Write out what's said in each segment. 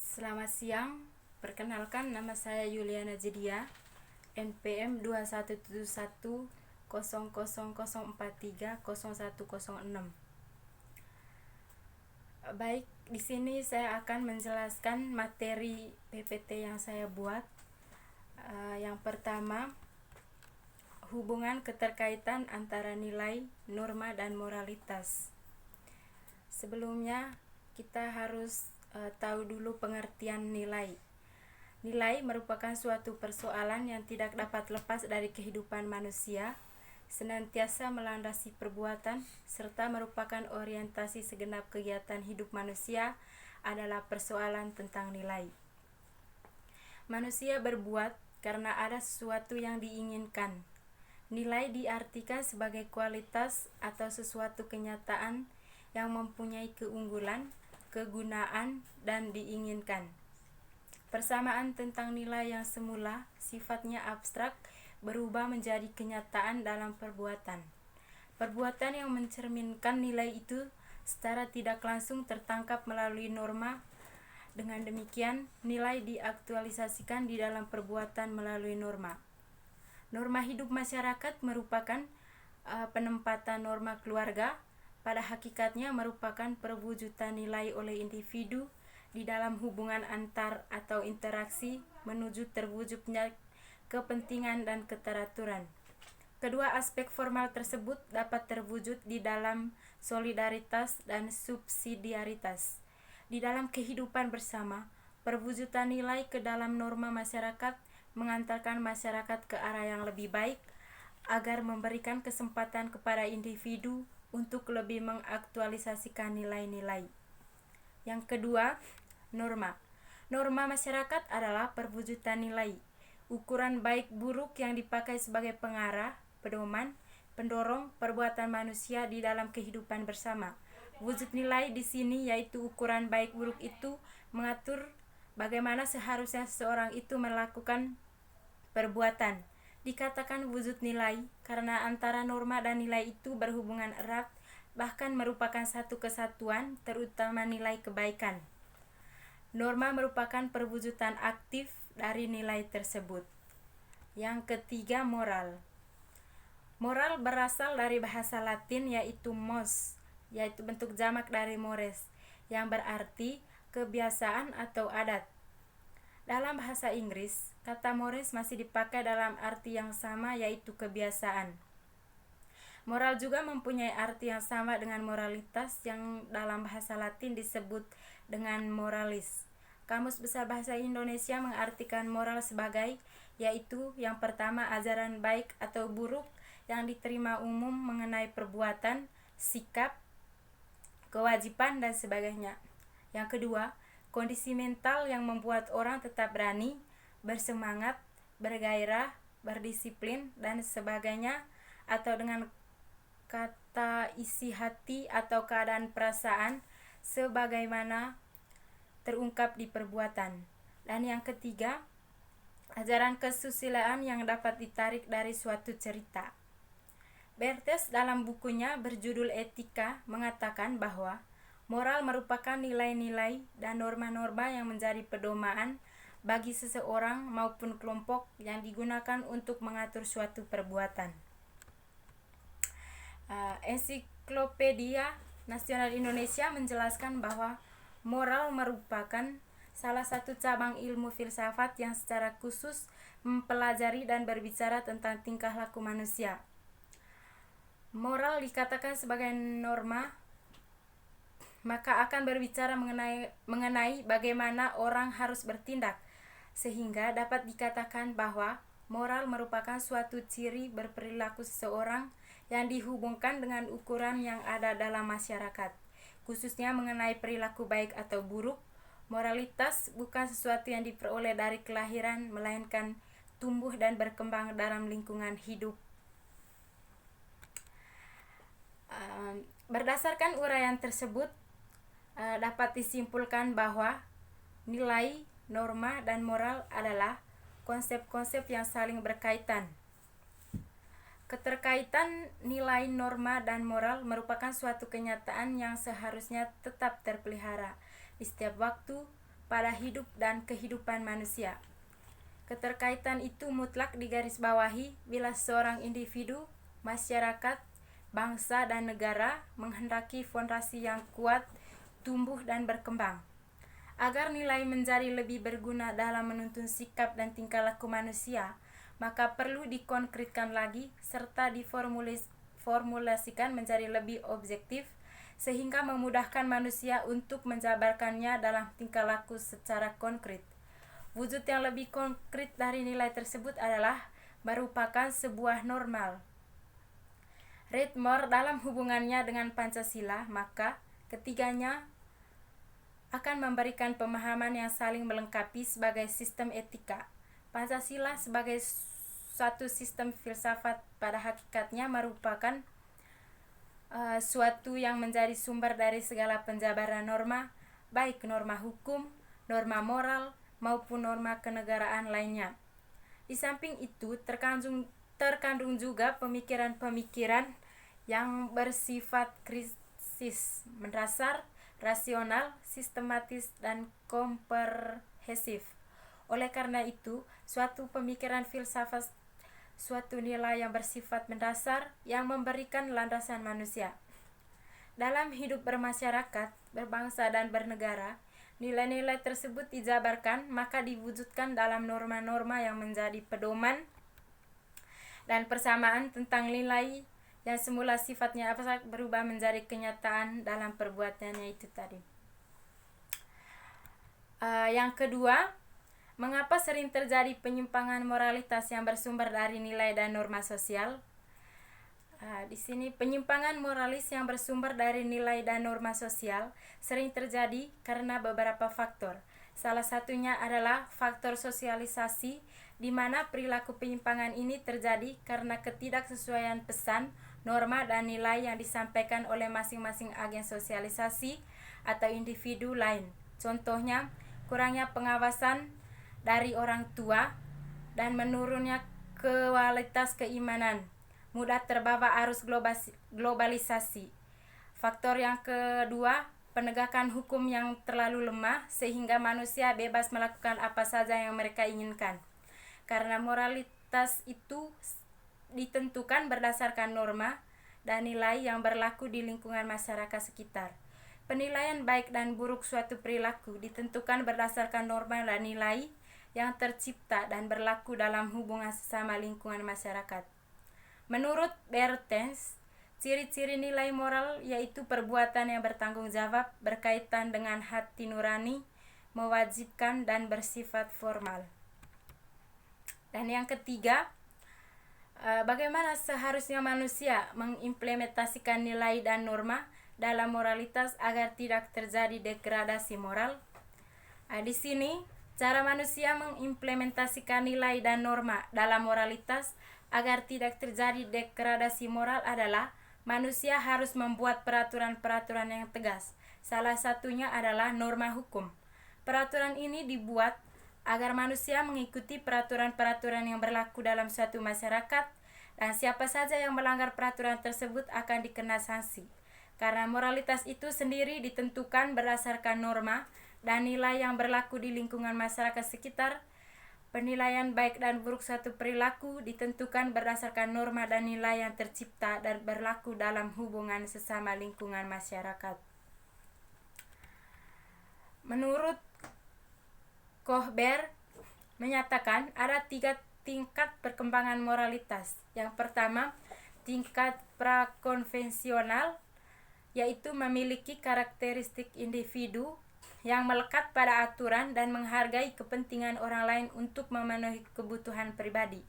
Selamat siang, perkenalkan nama saya Yuliana Jedia, NPM 21710004300106. Baik, di sini saya akan menjelaskan materi PPT yang saya buat. Yang pertama, hubungan keterkaitan antara nilai, norma, dan moralitas. Sebelumnya, kita harus tahu dulu pengertian nilai. Nilai merupakan suatu persoalan yang tidak dapat lepas dari kehidupan manusia, senantiasa melandasi perbuatan, serta merupakan orientasi segenap kegiatan hidup manusia adalah persoalan tentang nilai. Manusia berbuat karena ada sesuatu yang diinginkan. Nilai diartikan sebagai kualitas atau sesuatu kenyataan yang mempunyai keunggulan, kegunaan, dan diinginkan. Persamaan tentang nilai yang semula sifatnya abstrak berubah menjadi kenyataan dalam perbuatan. Perbuatan yang mencerminkan nilai itu secara tidak langsung tertangkap melalui norma. Dengan demikian, nilai diaktualisasikan di dalam perbuatan melalui norma. Norma hidup masyarakat merupakan penempatan norma keluarga. Pada hakikatnya merupakan perwujudan nilai oleh individu di dalam hubungan antar atau interaksi menuju terwujudnya kepentingan dan keteraturan. Kedua aspek formal tersebut dapat terwujud di dalam solidaritas dan subsidiaritas. Di dalam kehidupan bersama, perwujudan nilai ke dalam norma masyarakat mengantarkan masyarakat ke arah yang lebih baik agar memberikan kesempatan kepada individu untuk lebih mengaktualisasikan nilai-nilai. Yang kedua, norma. Norma masyarakat adalah perwujudan nilai, ukuran baik buruk yang dipakai sebagai pengarah, pedoman, pendorong perbuatan manusia di dalam kehidupan bersama. Wujud nilai di sini yaitu ukuran baik buruk itu mengatur bagaimana seharusnya seseorang itu melakukan perbuatan. Dikatakan wujud nilai karena antara norma dan nilai itu berhubungan erat, bahkan merupakan satu kesatuan, terutama nilai kebaikan. Norma merupakan perwujudan aktif dari nilai tersebut. Yang ketiga, moral. Moral berasal dari bahasa Latin yaitu mos, yaitu bentuk jamak dari mores, yang berarti kebiasaan atau adat. Dalam bahasa Inggris, kata mores masih dipakai dalam arti yang sama yaitu kebiasaan. Moral juga mempunyai arti yang sama dengan moralitas yang dalam bahasa Latin disebut dengan moralis. Kamus Besar Bahasa Indonesia mengartikan moral sebagai, yaitu yang pertama ajaran baik atau buruk yang diterima umum mengenai perbuatan, sikap, kewajiban, dan sebagainya. Yang kedua, kondisi mental yang membuat orang tetap berani, bersemangat, bergairah, berdisiplin, dan sebagainya, atau dengan kata isi hati atau keadaan perasaan sebagaimana terungkap di perbuatan. Dan yang ketiga, ajaran kesusilaan yang dapat ditarik dari suatu cerita. Bertes dalam bukunya berjudul Etika mengatakan bahwa moral merupakan nilai-nilai dan norma-norma yang menjadi pedoman bagi seseorang maupun kelompok yang digunakan untuk mengatur suatu perbuatan. Ensiklopedia Nasional Indonesia menjelaskan bahwa moral merupakan salah satu cabang ilmu filsafat yang secara khusus mempelajari dan berbicara tentang tingkah laku manusia. Moral dikatakan sebagai norma, maka akan berbicara mengenai bagaimana orang harus bertindak, sehingga dapat dikatakan bahwa moral merupakan suatu ciri berperilaku seseorang yang dihubungkan dengan ukuran yang ada dalam masyarakat, khususnya mengenai perilaku baik atau buruk. Moralitas bukan sesuatu yang diperoleh dari kelahiran, melainkan tumbuh dan berkembang dalam lingkungan hidup. Berdasarkan uraian tersebut, dapat disimpulkan bahwa nilai, norma, dan moral adalah konsep-konsep yang saling berkaitan. Keterkaitan nilai, norma, dan moral merupakan suatu kenyataan yang seharusnya tetap terpelihara di setiap waktu, pada hidup dan kehidupan manusia. Keterkaitan itu mutlak digarisbawahi bila seorang individu, masyarakat, bangsa, dan negara menghendaki fondasi yang kuat tumbuh dan berkembang. Agar nilai menjadi lebih berguna dalam menuntun sikap dan tingkah laku manusia, maka perlu dikonkretkan lagi serta diformulasikan menjadi lebih objektif sehingga memudahkan manusia untuk menjabarkannya dalam tingkah laku secara konkret. Wujud yang lebih konkret dari nilai tersebut adalah merupakan sebuah normal. Redmore dalam hubungannya dengan Pancasila, maka ketiganya akan memberikan pemahaman yang saling melengkapi sebagai sistem etika. Pancasila sebagai suatu sistem filsafat pada hakikatnya merupakan suatu yang menjadi sumber dari segala penjabaran norma, baik norma hukum, norma moral, maupun norma kenegaraan lainnya. Di samping itu terkandung juga pemikiran-pemikiran yang bersifat kritis, mendasar, rasional, sistematis, dan komprehensif. Oleh karena itu, suatu pemikiran filsafat suatu nilai yang bersifat mendasar yang memberikan landasan manusia. Dalam hidup bermasyarakat, berbangsa, dan bernegara, nilai-nilai tersebut dijabarkan maka diwujudkan dalam norma-norma yang menjadi pedoman dan persamaan tentang nilai yang semula sifatnya abstrak berubah menjadi kenyataan dalam perbuatannya itu tadi. Yang kedua, mengapa sering terjadi penyimpangan moralitas yang bersumber dari nilai dan norma sosial? Di sini penyimpangan moralis yang bersumber dari nilai dan norma sosial sering terjadi karena beberapa faktor. Salah satunya adalah faktor sosialisasi, di mana perilaku penyimpangan ini terjadi karena ketidaksesuaian pesan, norma, dan nilai yang disampaikan oleh masing-masing agen sosialisasi atau individu lain. Contohnya, kurangnya pengawasan dari orang tua dan menurunnya kualitas keimanan, mudah terbawa arus globalisasi. Faktor yang kedua, penegakan hukum yang terlalu lemah sehingga manusia bebas melakukan apa saja yang mereka inginkan. Karena moralitas itu ditentukan berdasarkan norma dan nilai yang berlaku di lingkungan masyarakat sekitar. Penilaian baik dan buruk suatu perilaku ditentukan berdasarkan norma dan nilai yang tercipta dan berlaku dalam hubungan sesama lingkungan masyarakat. Menurut Bertens, ciri-ciri nilai moral yaitu perbuatan yang bertanggung jawab, berkaitan dengan hati nurani, mewajibkan, dan bersifat formal. Dan yang ketiga, bagaimana seharusnya manusia mengimplementasikan nilai dan norma dalam moralitas agar tidak terjadi degradasi moral? Di sini, cara manusia mengimplementasikan nilai dan norma dalam moralitas agar tidak terjadi degradasi moral adalah manusia harus membuat peraturan-peraturan yang tegas. Salah satunya adalah norma hukum. Peraturan ini dibuat agar manusia mengikuti peraturan-peraturan yang berlaku dalam suatu masyarakat, dan siapa saja yang melanggar peraturan tersebut akan dikena sanksi. Karena moralitas itu sendiri ditentukan berdasarkan norma dan nilai yang berlaku di lingkungan masyarakat sekitar. Penilaian baik dan buruk suatu perilaku ditentukan berdasarkan norma dan nilai yang tercipta dan berlaku dalam hubungan sesama lingkungan masyarakat. Menurut Kohber menyatakan ada 3 tingkat perkembangan moralitas. Yang pertama, tingkat prakonvensional, yaitu memiliki karakteristik individu yang melekat pada aturan dan menghargai kepentingan orang lain untuk memenuhi kebutuhan pribadi.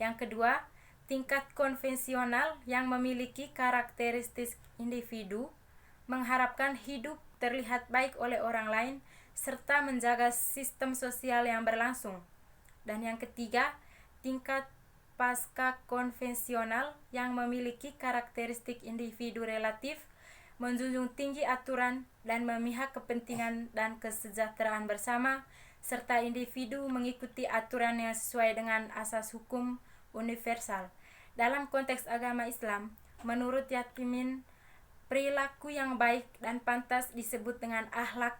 Yang kedua, tingkat konvensional yang memiliki karakteristik individu, mengharapkan hidup terlihat baik oleh orang lain, serta menjaga sistem sosial yang berlangsung. Dan yang ketiga, tingkat pasca konvensional yang memiliki karakteristik individu relatif, menjunjung tinggi aturan dan memihak kepentingan dan kesejahteraan bersama, serta individu mengikuti aturan yang sesuai dengan asas hukum universal. Dalam konteks agama Islam, menurut Yatimin, perilaku yang baik dan pantas disebut dengan akhlak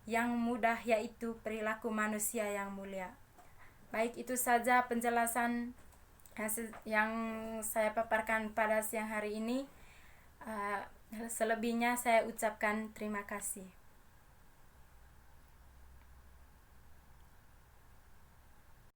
yang mudah, yaitu perilaku manusia yang mulia. Baik, itu saja penjelasan yang saya paparkan pada siang hari ini. Selebihnya saya ucapkan terima kasih.